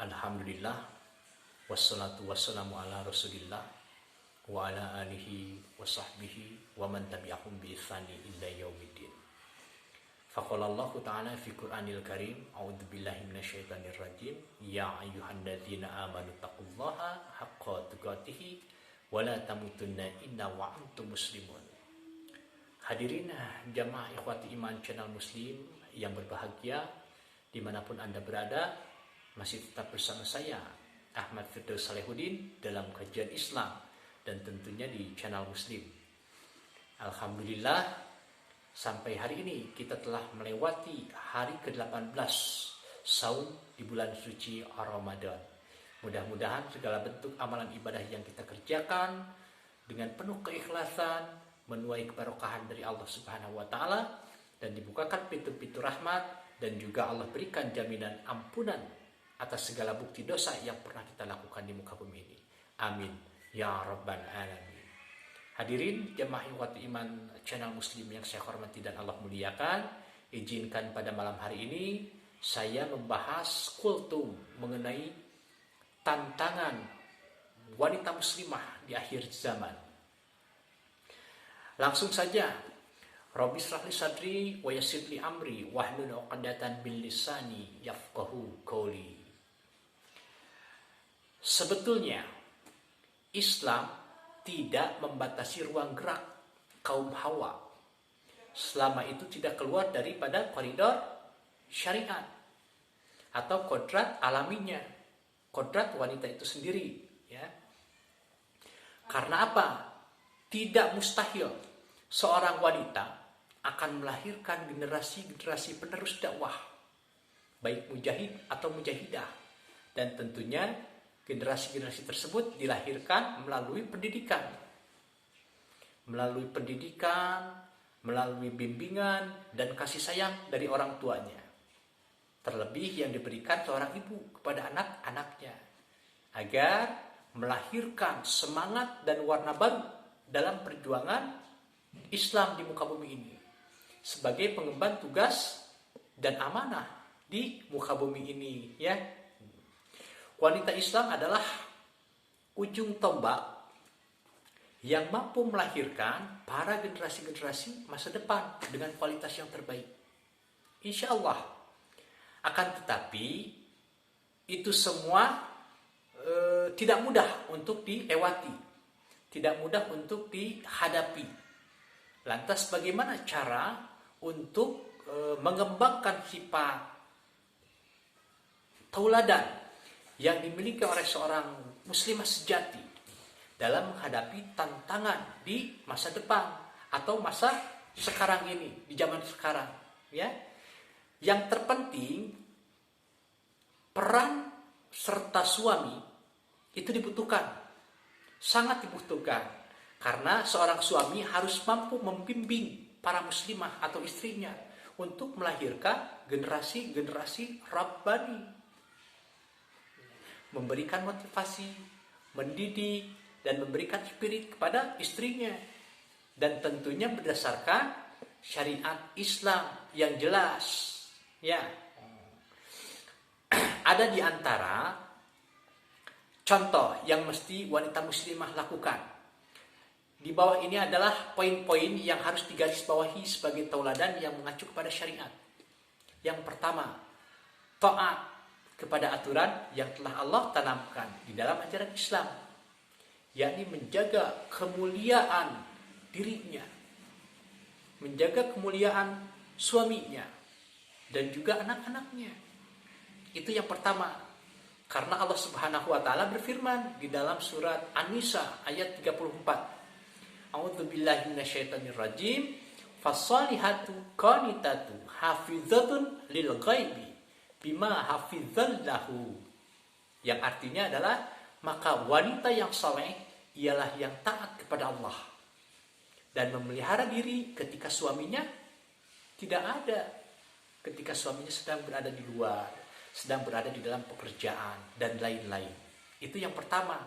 Alhamdulillah, wassalatu wassalamu ala rasulillah wa ala alihi wa sahbihi wa man tabi'ahum bi ihsani ila yaumiddin. Faqala Allah Ta'ala fi Qur'anil Karim, a'udzu billahi minasyaitonir rajim, ya ayyuhalladzina amanu taqullaha haqqa tuqatih wa la tamutunna illa wa antum muslimun. Hadirin jamaah ikhwati iman channel muslim yang berbahagia dimanapun Anda berada, masih tetap bersama saya Ahmad Firdaus Salehuddin dalam kajian Islam dan tentunya di channel muslim. Alhamdulillah, sampai hari ini kita telah melewati hari ke-18 saum di bulan suci Ramadan. Mudah-mudahan segala bentuk amalan ibadah yang kita kerjakan dengan penuh keikhlasan menuai keberkahan dari Allah Subhanahu wa taala dan dibukakan pintu-pintu rahmat, dan juga Allah berikan jaminan ampunan atas segala bukti dosa yang pernah kita lakukan di muka bumi ini. Amin ya rabbal alamin. Hadirin jemaah ikhwati iman channel muslim yang saya hormati dan Allah muliakan, izinkan pada malam hari ini saya membahas kultum mengenai tantangan wanita muslimah di akhir zaman. Langsung saja, Rabbi shrah li sadri wa yassir li amri wahlul 'uqdatam min lisani yafqahu qawli. Sebetulnya Islam tidak membatasi ruang gerak kaum Hawa selama itu tidak keluar daripada koridor syariat atau kodrat alaminya, kodrat wanita itu sendiri, ya. Karena apa? Tidak mustahil seorang wanita akan melahirkan generasi-generasi penerus dakwah, baik mujahid atau mujahidah, dan tentunya generasi-generasi tersebut dilahirkan melalui pendidikan, melalui bimbingan dan kasih sayang dari orang tuanya, terlebih yang diberikan seorang ibu kepada anak-anaknya, agar melahirkan semangat dan warna baru dalam perjuangan Islam di muka bumi ini sebagai pengemban tugas dan amanah di muka bumi ini, ya. Wanita Islam adalah ujung tombak yang mampu melahirkan para generasi-generasi masa depan dengan kualitas yang terbaik, insya Allah. Akan tetapi itu semua tidak mudah untuk dilewati, tidak mudah untuk dihadapi. Lantas bagaimana cara untuk mengembangkan sifat tauladan yang dimiliki oleh seorang muslimah sejati dalam menghadapi tantangan di masa depan atau masa sekarang ini, di zaman sekarang, ya. Yang terpenting, peran serta suami itu dibutuhkan, sangat dibutuhkan, karena seorang suami harus mampu membimbing para muslimah atau istrinya untuk melahirkan generasi-generasi Rabbani, memberikan motivasi, mendidik, dan memberikan spirit kepada istrinya, dan tentunya berdasarkan syariat Islam yang jelas, ya. Ada di antara contoh yang mesti wanita muslimah lakukan. Di bawah ini adalah poin-poin yang harus digarisbawahi sebagai tauladan yang mengacu kepada syariat. Yang pertama, taat kepada aturan yang telah Allah tanamkan di dalam ajaran Islam, yakni menjaga kemuliaan dirinya, menjaga kemuliaan suaminya, dan juga anak-anaknya. Itu yang pertama. Karena Allah Subhanahu wa taala berfirman di dalam surat An-Nisa ayat 34. A'udzubillahi minasyaitonir rajim. Fassalihatu qanitatu hafizatun lil ghaibi bima hafizallahu. Yang artinya adalah, maka wanita yang saleh ialah yang taat kepada Allah dan memelihara diri ketika suaminya tidak ada, ketika suaminya sedang berada di luar, sedang berada di dalam pekerjaan, dan lain-lain. Itu yang pertama,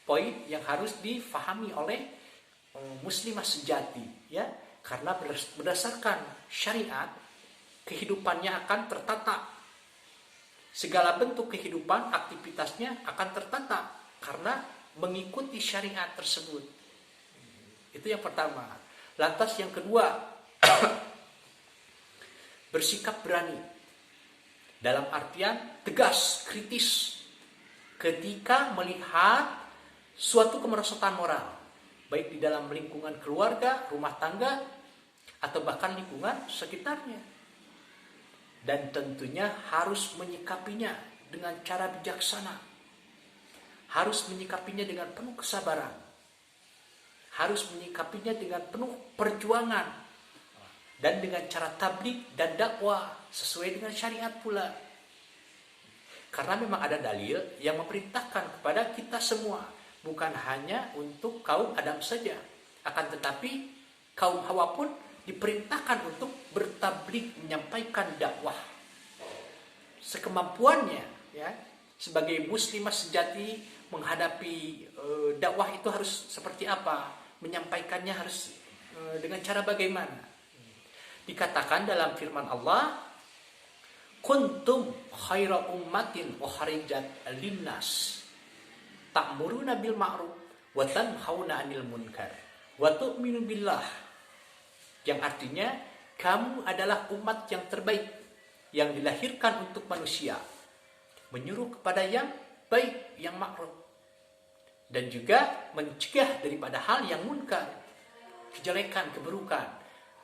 poin yang harus difahami oleh muslimah sejati, ya. Karena berdasarkan syariat, kehidupannya akan tertata segala bentuk kehidupan, aktivitasnya akan tertata karena mengikuti syariat tersebut. Itu yang pertama. Lantas yang kedua, bersikap berani. Dalam artian tegas, kritis ketika melihat suatu kemerosotan moral, baik di dalam lingkungan keluarga, rumah tangga, atau bahkan lingkungan sekitarnya. Dan tentunya harus menyikapinya dengan cara bijaksana. Harus menyikapinya dengan penuh kesabaran. Harus menyikapinya dengan penuh perjuangan. Dan dengan cara tabligh dan dakwah sesuai dengan syariat pula. Karena memang ada dalil yang memerintahkan kepada kita semua. Bukan hanya untuk kaum Adam saja. Akan tetapi kaum Hawa pun diperintahkan untuk bertabligh, menyampaikan dakwah sekemampuannya, ya. Sebagai muslimah sejati menghadapi dakwah itu harus seperti apa, menyampaikannya harus dengan cara bagaimana. Dikatakan dalam firman Allah, kuntum khaira ummatin ukhrijat linnas ta'muruna bil ma'ruf wa tanhauna 'anil munkar wa tu'minu billah. Yang artinya, kamu adalah umat yang terbaik yang dilahirkan untuk manusia, menyuruh kepada yang baik, yang ma'ruf, dan juga mencegah daripada hal yang munkar, kejelekan, keburukan,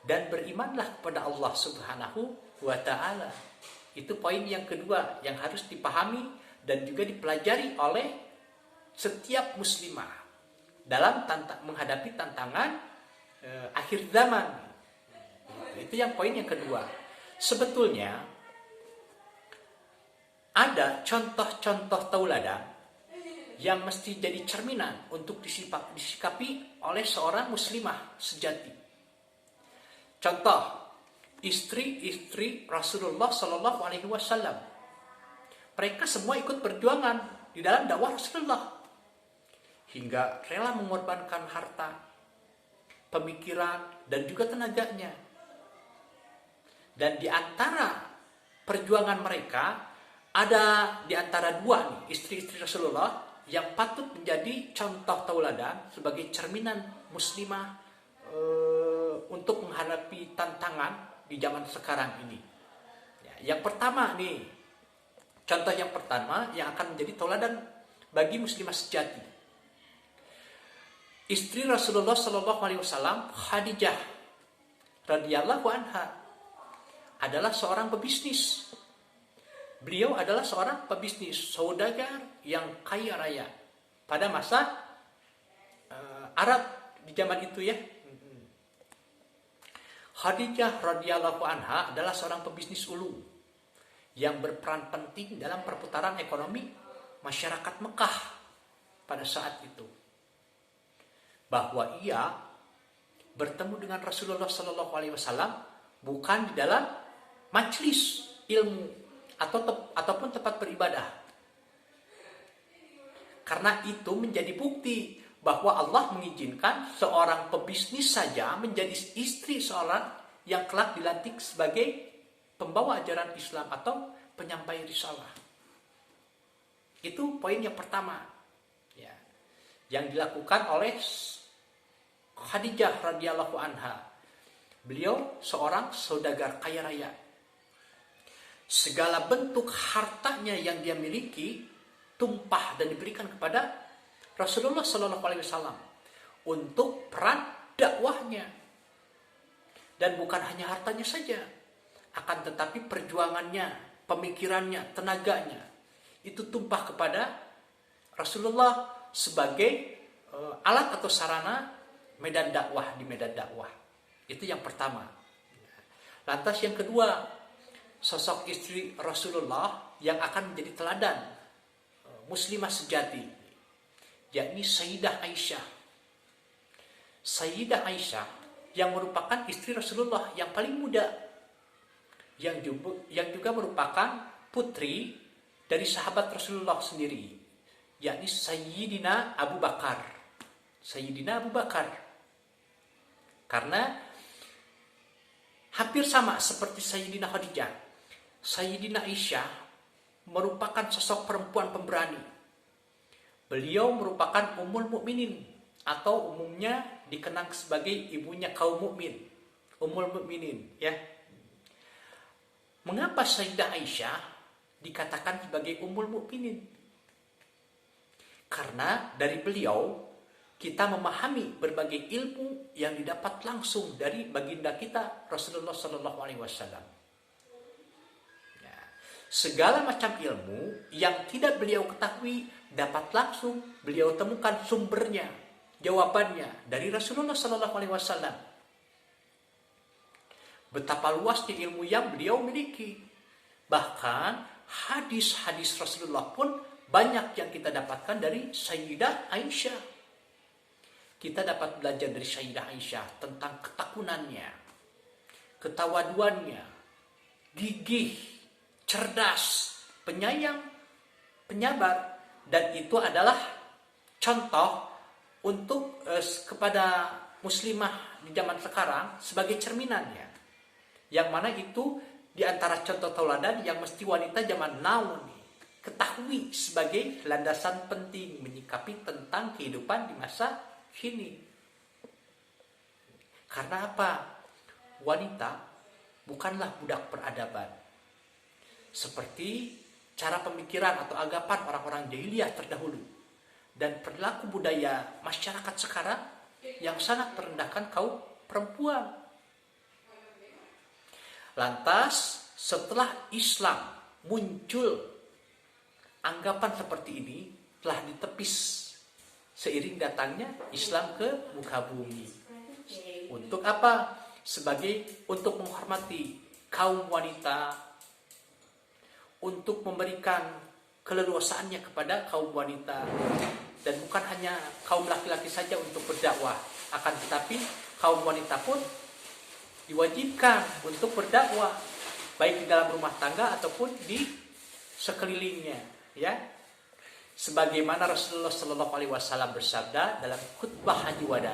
dan berimanlah kepada Allah Subhanahu wa ta'ala. Itu poin yang kedua yang harus dipahami dan juga dipelajari oleh setiap muslimah dalam menghadapi tantangan akhir zaman. Itu yang poin yang kedua. Sebetulnya ada contoh-contoh tauladan yang mesti jadi cerminan untuk disikapi oleh seorang muslimah sejati. Contoh, istri-istri Rasulullah Shallallahu Alaihi Wasallam. Mereka semua ikut perjuangan di dalam dakwah Rasulullah hingga rela mengorbankan harta, pemikiran, dan juga tenaganya. Dan di antara perjuangan mereka ada di antara dua nih, istri-istri Rasulullah yang patut menjadi contoh tauladan sebagai cerminan muslimah untuk menghadapi tantangan di zaman sekarang ini. Ya, yang pertama nih, contoh yang pertama yang akan menjadi tauladan bagi muslimah sejati. Istri Rasulullah Shallallahu Alaihi Wasallam, Khadijah radhiyallahu anha, adalah seorang pebisnis. Beliau adalah seorang pebisnis, saudagar yang kaya raya pada masa Arab di zaman itu, ya. Khadijah radhiyallahu anha adalah seorang pebisnis ulung yang berperan penting dalam perputaran ekonomi masyarakat Mekah pada saat itu. Bahwa ia bertemu dengan Rasulullah Sallallahu Alaihi Wasallam bukan di dalam majelis ilmu ataupun tempat beribadah. Karena itu menjadi bukti bahwa Allah mengizinkan seorang pebisnis saja menjadi istri seorang yang kelak dilantik sebagai pembawa ajaran Islam atau penyampai risalah. Itu poin yang pertama, ya, yang dilakukan oleh Khadijah radhiyallahu anha. Beliau seorang saudagar kaya raya. Segala bentuk hartanya yang dia miliki tumpah dan diberikan kepada Rasulullah Sallallahu Alaihi Wasallam untuk peran dakwahnya. Dan bukan hanya hartanya saja, akan tetapi perjuangannya, pemikirannya, tenaganya itu tumpah kepada Rasulullah sebagai alat atau sarana medan dakwah di medan dakwah. Itu yang pertama. Lantas yang kedua, sosok istri Rasulullah yang akan menjadi teladan muslimah sejati, yakni Sayyidah Aisyah. Sayyidah Aisyah yang merupakan istri Rasulullah yang paling muda, yang juga merupakan putri dari sahabat Rasulullah sendiri, yakni Sayyidina Abu Bakar. Sayyidina Abu Bakar. Karena hampir sama seperti Sayyidina Khadijah, Sayyidina Aisyah merupakan sosok perempuan pemberani. Beliau merupakan Ummul Mukminin atau umumnya dikenang sebagai ibunya kaum mukmin, Ummul Mukminin, ya. Mengapa Sayyidah Aisyah dikatakan sebagai Ummul Mukminin? Karena dari beliau kita memahami berbagai ilmu yang didapat langsung dari baginda kita Rasulullah Sallallahu Alaihi Wasallam. Segala macam ilmu yang tidak beliau ketahui dapat langsung beliau temukan sumbernya, jawabannya dari Rasulullah Sallallahu Alaihi Wasallam. Betapa luasnya ilmu yang beliau miliki. Bahkan hadis-hadis Rasulullah pun banyak yang kita dapatkan dari Sayyidah Aisyah. Kita dapat belajar dari Sayyidah Aisyah tentang ketakunannya, ketawaduannya, gigih, cerdas, penyayang, penyabar, dan itu adalah contoh untuk kepada muslimah di zaman sekarang sebagai cerminannya. Yang mana itu di antara contoh tauladan yang mesti wanita zaman now ketahui sebagai landasan penting menyikapi tentang kehidupan di masa kini. Karena apa? Wanita bukanlah budak peradaban. Seperti cara pemikiran atau anggapan orang-orang jahiliyah terdahulu dan perilaku budaya masyarakat sekarang yang sangat merendahkan kaum perempuan. Lantas setelah Islam muncul, anggapan seperti ini telah ditepis seiring datangnya Islam ke muka bumi. Untuk apa? Untuk menghormati kaum wanita, untuk memberikan keleluasaannya kepada kaum wanita, dan bukan hanya kaum laki-laki saja untuk berdakwah, akan tetapi kaum wanita pun diwajibkan untuk berdakwah baik di dalam rumah tangga ataupun di sekelilingnya, ya. Sebagaimana Rasulullah Shallallahu Alaihi Wasallam bersabda dalam khutbah Haji Wada,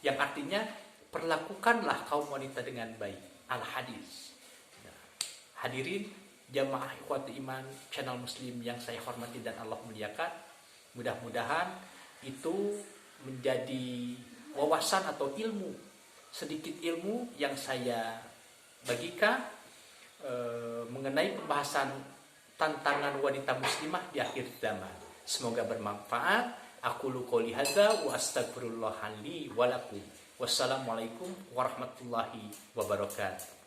yang artinya perlakukanlah kaum wanita dengan baik. Al-Hadis. Hadirin jamaah ikhwati iman channel Muslim yang saya hormati dan Allah muliakan, mudah-mudahan itu menjadi wawasan atau ilmu, sedikit ilmu yang saya bagikan mengenai pembahasan tantangan wanita muslimah di akhir zaman. Semoga bermanfaat. Aku qouli hadza wa astaghfirullah li wa lakum. Wassalamualaikum warahmatullahi wabarakatuh.